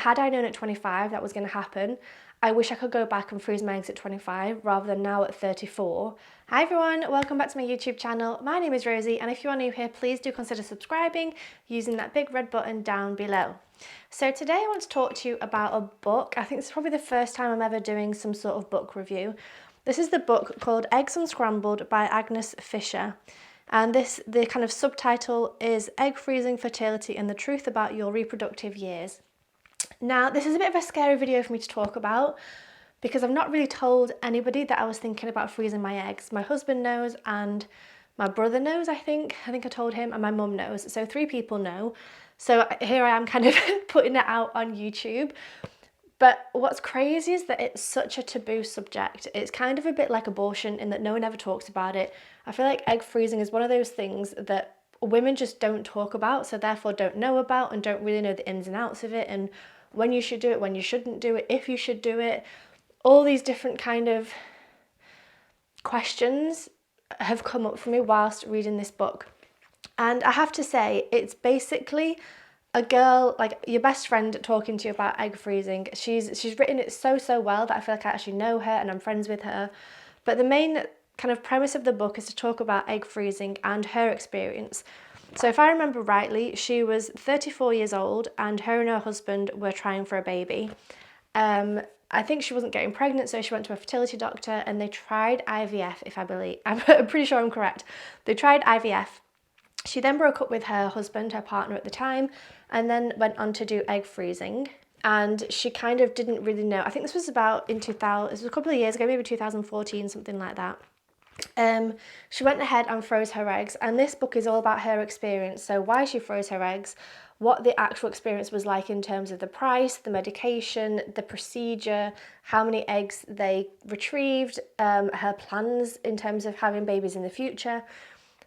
had I known at 25 that was going to happen, I wish I could go back and freeze my eggs at 25 rather than now at 34. Hi everyone, welcome back to my YouTube channel. My name is Rosie, and if you are new here, please do consider subscribing using that big red button down below. So today I want to talk to you about a book. I think this is probably the first time I'm ever doing some sort of book review. This is the book called Eggs Unscrambled by Agnes Fischer. And the kind of subtitle is Egg Freezing, Fertility and the Truth About Your Reproductive Years. Now, this is a bit of a scary video for me to talk about because I've not really told anybody that I was thinking about freezing my eggs. My husband knows and my brother knows, I think I told him, and my mum knows. So 3 people know. So here I am kind of putting it out on YouTube. But what's crazy is that it's such a taboo subject. It's kind of a bit like abortion in that no one ever talks about it. I feel like egg freezing is one of those things that women just don't talk about, so therefore don't know about and don't really know the ins and outs of it, and when you should do it, when you shouldn't do it, if you should do it. All these different kind of questions have come up for me whilst reading this book. And I have to say, it's basically a girl, like your best friend, talking to you about egg freezing. She's written it so well that I feel like I actually know her and I'm friends with her. But the main kind of premise of the book is to talk about egg freezing and her experience. So if I remember rightly, she was 34 years old and her and her husband were trying for a baby. I think she wasn't getting pregnant, so she went to a fertility doctor and they tried IVF, if I believe. I'm pretty sure I'm correct. They tried IVF. She then broke up with her husband, her partner at the time, and then went on to do egg freezing. And she kind of didn't really know. I think this was about in 2000, this was a couple of years ago, maybe 2014, something like that. She went ahead and froze her eggs, and this book is all about her experience. So why she froze her eggs, what the actual experience was like in terms of the price, the medication, the procedure, how many eggs they retrieved, her plans in terms of having babies in the future.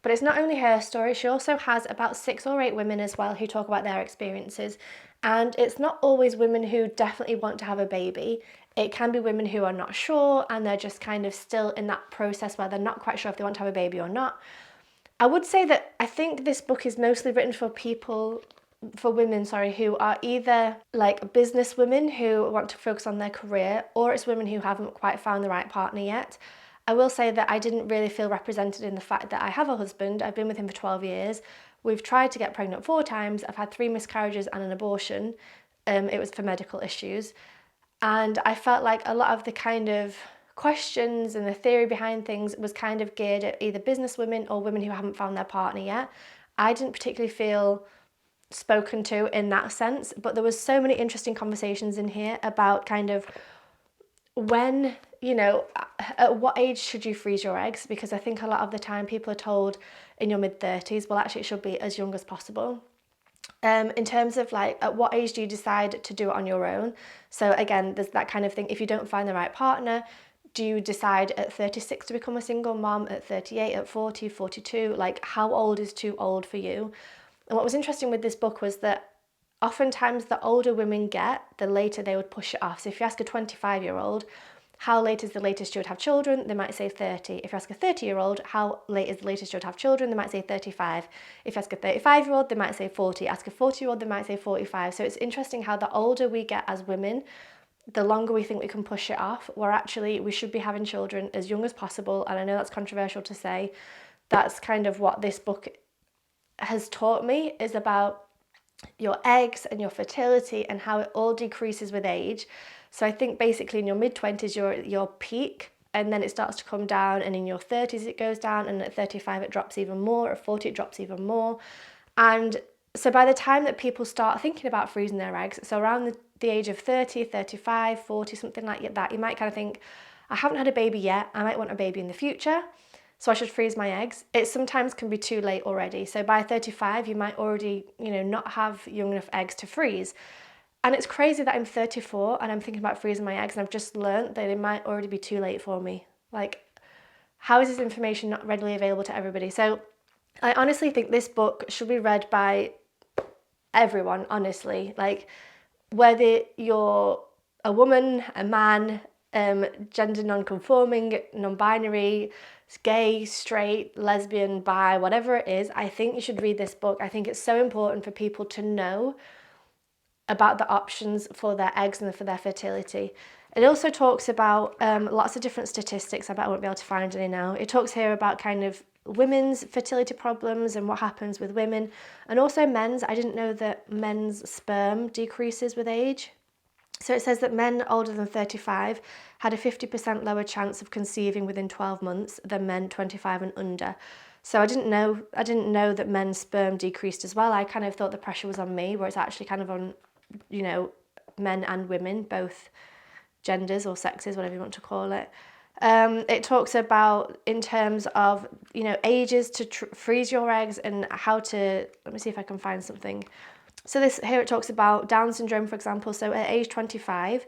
But it's not only her story, she also has about 6 or 8 women as well who talk about their experiences. And it's not always women who definitely want to have a baby. It can be women who are not sure and they're just kind of still in that process where they're not quite sure if they want to have a baby or not. I would say that I think this book is mostly written for women, who are either like business women who want to focus on their career, or it's women who haven't quite found the right partner yet. I will say that I didn't really feel represented in the fact that I have a husband. I've been with him for 12 years. We've tried to get pregnant 4 times. I've had 3 miscarriages and an abortion. It was for medical issues. And I felt like a lot of the kind of questions and the theory behind things was kind of geared at either business women or women who haven't found their partner yet. I didn't particularly feel spoken to in that sense, but there was so many interesting conversations in here about kind of when, at what age should you freeze your eggs? Because I think a lot of the time people are told in your mid-30s, well, actually it should be as young as possible. In terms of like, at what age do you decide to do it on your own? So again, there's that kind of thing. If you don't find the right partner, do you decide at 36 to become a single mom, at 38, at 40, 42? Like, how old is too old for you? And what was interesting with this book was that oftentimes the older women get, the later they would push it off. So if you ask a 25-year-old, how late is the latest you would have children? They might say 30. If you ask a 30-year-old, how late is the latest you would have children? They might say 35. If you ask a 35-year-old, they might say 40. Ask a 40-year-old, they might say 45. So it's interesting how the older we get as women, the longer we think we can push it off, where actually we should be having children as young as possible. And I know that's controversial to say. That's kind of what this book has taught me, is about your eggs and your fertility and how it all decreases with age. So I think basically in your mid-20s you're at your peak, and then it starts to come down, and in your 30s it goes down, and at 35 it drops even more, at 40 it drops even more. And so by the time that people start thinking about freezing their eggs, so around the age of 30, 35, 40, something like that, you might kind of think, I haven't had a baby yet, I might want a baby in the future, so I should freeze my eggs. It sometimes can be too late already. So by 35, you might already, not have young enough eggs to freeze. And it's crazy that I'm 34 and I'm thinking about freezing my eggs, and I've just learned that it might already be too late for me. Like, how is this information not readily available to everybody? So I honestly think this book should be read by everyone, honestly. Like, whether you're a woman, a man, gender non-conforming, non-binary, gay, straight, lesbian, bi, whatever it is, I think you should read this book. I think it's so important for people to know about the options for their eggs and for their fertility. It also talks about lots of different statistics. I bet I won't be able to find any now. It talks here about kind of women's fertility problems and what happens with women, and also men's. I didn't know that men's sperm decreases with age. So it says that men older than 35 had a 50% lower chance of conceiving within 12 months than men 25 and under. So I didn't know that men's sperm decreased as well. I kind of thought the pressure was on me, where it's actually kind of on, you know, men and women, both genders or sexes, whatever you want to call it. It talks about in terms of, you know, ages to freeze your eggs and how to, let me see if I can find something. So this here it talks about Down syndrome, for example. So at age 25,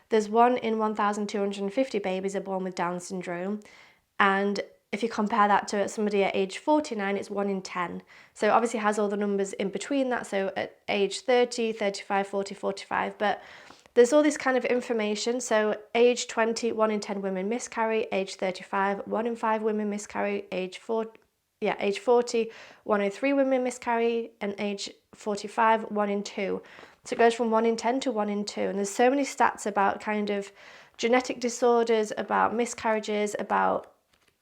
there's 1 in 1,250 babies are born with Down syndrome. And if you compare that to somebody at age 49, it's 1 in 10. So it obviously has all the numbers in between that. So at age 30, 35, 40, 45. But there's all this kind of information. So age 20, 1 in 10 women miscarry. Age 35, 1 in 5 women miscarry. Age 40, 1 in 3 women miscarry. And age 45, 1 in 2. So it goes from 1 in 10 to 1 in 2. And there's so many stats about kind of genetic disorders, about miscarriages, about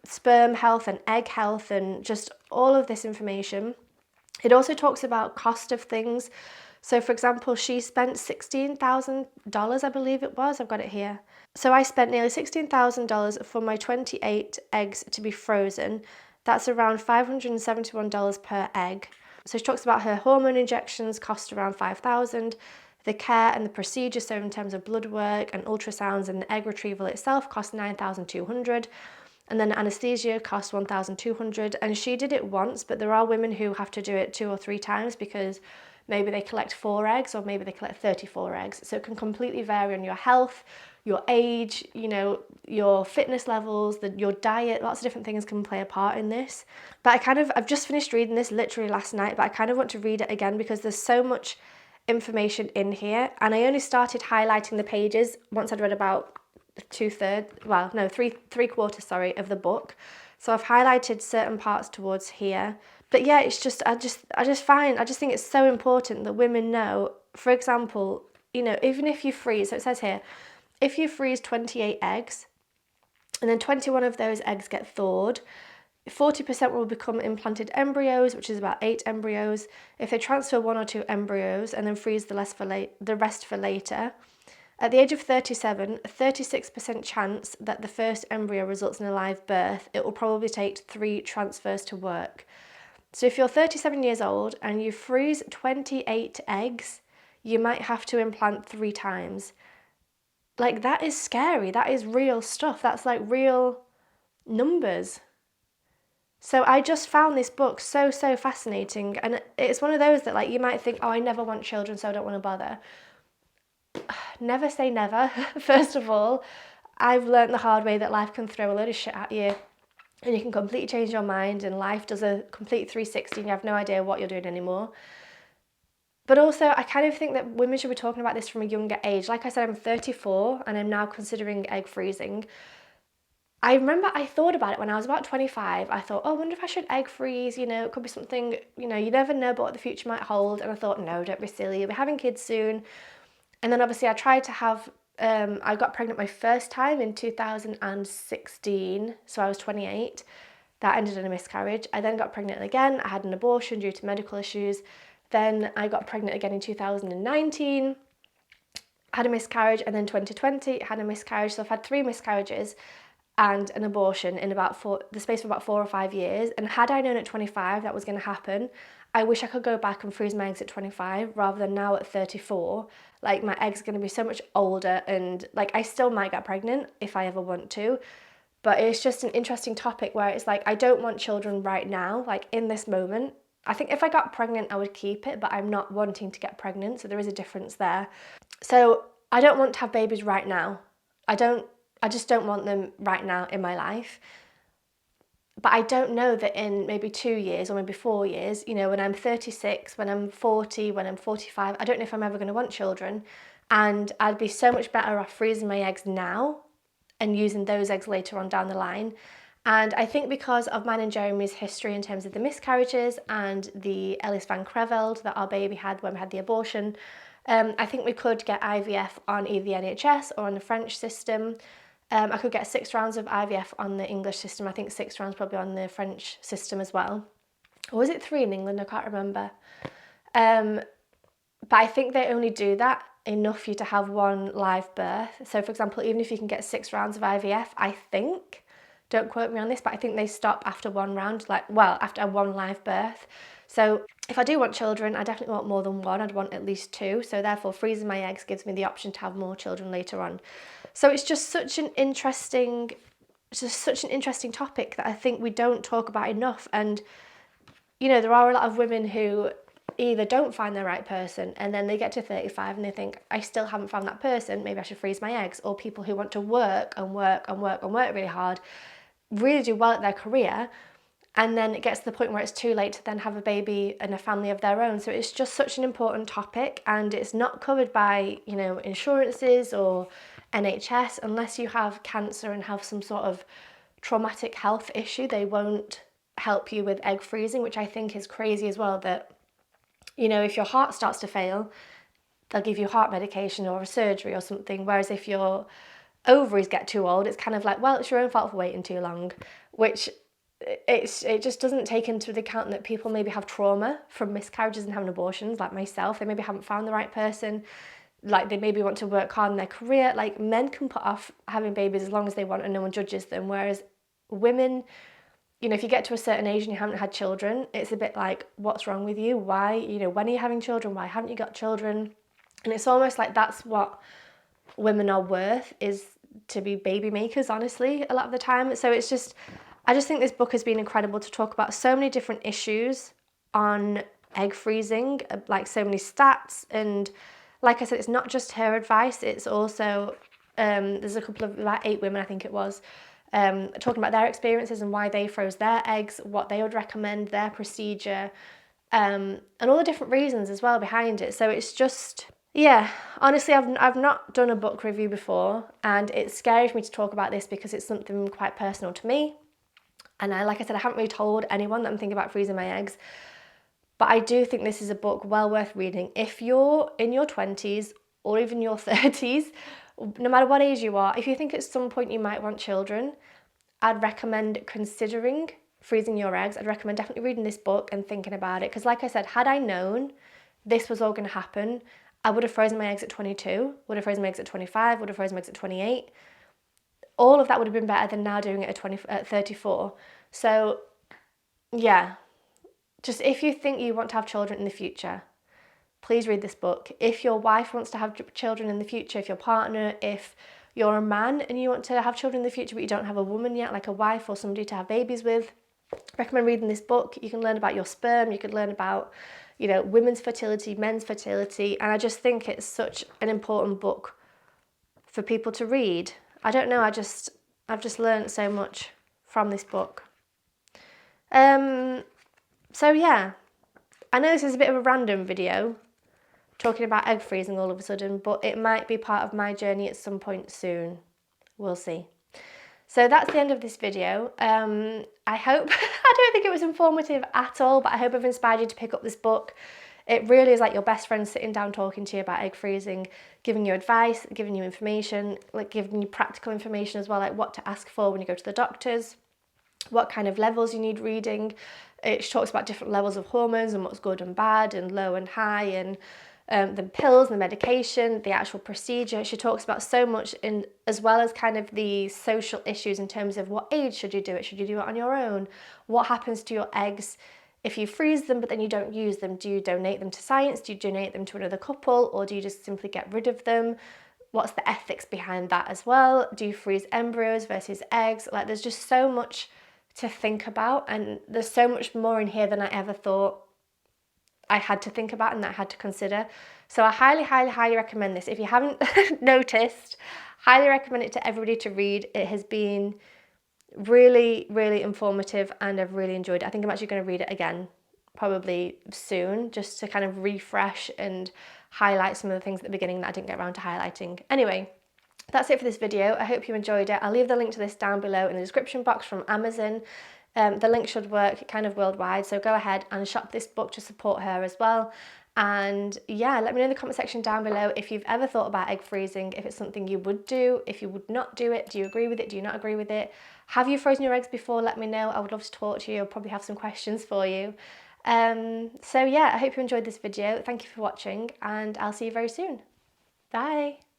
sperm health and egg health, and just all of this information. It also talks about cost of things. So for example, she spent $16,000, I believe it was. I've got it here. So I spent nearly $16,000 for my 28 eggs to be frozen. That's around $571 per egg. So she talks about her hormone injections cost around $5,000. The care and the procedure, so in terms of blood work and ultrasounds, and the egg retrieval itself cost $9,200. And then anesthesia cost $1,200. And she did it once, but there are women who have to do it 2 or 3 times because maybe they collect 4 eggs or maybe they collect 34 eggs. So it can completely vary on your health, your age, you know, your fitness levels, your diet. Lots of different things can play a part in this. But I've just finished reading this literally last night, but I kind of want to read it again because there's so much information in here. And I only started highlighting the pages once I'd read about three quarters of the book. So I've highlighted certain parts towards here. But yeah, it's just I just think it's so important that women know. For example, you know, even if you freeze, so it says here, if you freeze 28 eggs and then 21 of those eggs get thawed, 40% will become implanted embryos, which is about 8 embryos. If they transfer 1 or 2 embryos and then freeze the rest for later, at the age of 37, a 36% chance that the first embryo results in a live birth. It will probably take 3 transfers to work. So if you're 37 years old and you freeze 28 eggs, you might have to implant 3 times. Like, that is scary. That is real stuff. That's like real numbers. So I just found this book so fascinating. And it's one of those that, like, you might think, oh, I never want children, so I don't want to bother. Never say never. First of all, I've learned the hard way that life can throw a load of shit at you and you can completely change your mind, and life does a complete 360 and you have no idea what you're doing anymore. But also, I kind of think that women should be talking about this from a younger age. Like I said, I'm 34 and I'm now considering egg freezing. I remember I thought about it when I was about 25. I thought, oh, I wonder if I should egg freeze, you know, it could be something, you know, you never know about what the future might hold. And I thought, no, don't be silly, you'll be having kids soon. And then obviously I tried to have, I got pregnant my first time in 2016, so I was 28. That ended in a miscarriage. I then got pregnant again. I had an abortion due to medical issues. Then I got pregnant again in 2019, had a miscarriage, and then 2020 had a miscarriage. So I've had 3 miscarriages and an abortion in the space of about 4 or 5 years. And had I known at 25 that was going to happen, I wish I could go back and freeze my eggs at 25 rather than now at 34. Like, my eggs are going to be so much older, and like, I still might get pregnant if I ever want to. But it's just an interesting topic where it's like, I don't want children right now, like in this moment. I think if I got pregnant, I would keep it, but I'm not wanting to get pregnant. So there is a difference there. So I don't want to have babies right now. I just don't want them right now in my life. But I don't know that in maybe 2 years or maybe 4 years, you know, when I'm 36, when I'm 40, when I'm 45, I don't know if I'm ever going to want children. And I'd be so much better off freezing my eggs now and using those eggs later on down the line. And I think because of mine and Jeremy's history in terms of the miscarriages and the Ellis van Creveld that our baby had when we had the abortion, I think we could get IVF on either the NHS or on the French system. I could get 6 rounds of IVF on the English system. I think 6 rounds probably on the French system as well. Or was it 3 in England? I can't remember. But I think they only do that enough for you to have 1 live birth. So for example, even if you can get 6 rounds of IVF, I think, don't quote me on this, but I think they stop after 1 round, after 1 live birth. So if I do want children, I definitely want more than 1. I'd want at least 2. So therefore, freezing my eggs gives me the option to have more children later on. So it's just such an interesting topic that I think we don't talk about enough. And, you know, there are a lot of women who either don't find the right person and then they get to 35 and they think, I still haven't found that person, maybe I should freeze my eggs. Or people who want to work really hard, really do well at their career, and then it gets to the point where it's too late to then have a baby and a family of their own. So it's just such an important topic, and it's not covered by, you know, insurances or NHS. Unless you have cancer and have some sort of traumatic health issue, they won't help you with egg freezing, which I think is crazy as well, that, you know, if your heart starts to fail, they'll give you heart medication or a surgery or something. Whereas if your ovaries get too old, it's kind of like, well, it's your own fault for waiting too long, which it just doesn't take into account that people maybe have trauma from miscarriages and having abortions, like myself. They maybe haven't found the right person, like they maybe want to work hard in their career. Like, men can put off having babies as long as they want and no one judges them, whereas women, you know, if you get to a certain age and you haven't had children, it's a bit like, what's wrong with you? Why, you know, when are you having children? Why haven't you got children? And it's almost like that's what women are worth, is to be baby makers, honestly, a lot of the time. So it's just, I just think this book has been incredible to talk about so many different issues on egg freezing, like so many stats. And like I said, it's not just her advice, it's also, there's a couple of, about 8 women, I think it was, talking about their experiences and why they froze their eggs, what they would recommend, their procedure, and all the different reasons as well behind it. So it's just, yeah, honestly, I've not done a book review before, and it's scary for me to talk about this because it's something quite personal to me. And like I said, I haven't really told anyone that I'm thinking about freezing my eggs. But I do think this is a book well worth reading. If you're in your 20s or even your 30s, no matter what age you are, if you think at some point you might want children, I'd recommend considering freezing your eggs. I'd recommend definitely reading this book and thinking about it. Because like I said, had I known this was all going to happen, I would have frozen my eggs at 22, would have frozen my eggs at 25, would have frozen my eggs at 28. All of that would have been better than now doing it at 34. So yeah, just if you think you want to have children in the future, please read this book. If your wife wants to have children in the future, if your partner, if you're a man and you want to have children in the future but you don't have a woman yet, like a wife or somebody to have babies with, recommend reading this book. You can learn about your sperm, you could learn about, you know, women's fertility, men's fertility, and I just think it's such an important book for people to read. I don't know, I've just learned so much from this book. So yeah, I know this is a bit of a random video, talking about egg freezing all of a sudden, but it might be part of my journey at some point soon. We'll see. So that's the end of this video. I hope, I don't think it was informative at all, but I hope I've inspired you to pick up this book. It really is like your best friend sitting down talking to you about egg freezing, giving you advice, giving you information, like giving you practical information as well, like what to ask for when you go to the doctors, what kind of levels you need reading. It talks about different levels of hormones and what's good and bad and low and high, and the pills, the medication, the actual procedure. She talks about so much, in as well as kind of the social issues in terms of what age should you do it? Should you do it on your own? What happens to your eggs if you freeze them but then you don't use them? Do you donate them to science? Do you donate them to another couple? Or do you just simply get rid of them? What's the ethics behind that as well? Do you freeze embryos versus eggs? Like, there's just so much to think about, and there's so much more in here than I ever thought I had to think about and that I had to consider. So I highly, highly, highly recommend this. If you haven't noticed, highly recommend it to everybody to read. It has been really, really informative and I've really enjoyed it. I think I'm actually going to read it again probably soon, just to kind of refresh and highlight some of the things at the beginning that I didn't get around to highlighting. Anyway, that's it for this video. I hope you enjoyed it. I'll leave the link to this down below in the description box from Amazon. The link should work kind of worldwide, so go ahead and shop this book to support her as well. And yeah, let me know in the comment section down below if you've ever thought about egg freezing, if it's something you would do, if you would not do it, do you agree with it, do you not agree with it? Have you frozen your eggs before? Let me know. I would love to talk to you. I'll probably have some questions for you. So yeah, I hope you enjoyed this video. Thank you for watching, and I'll see you very soon. Bye.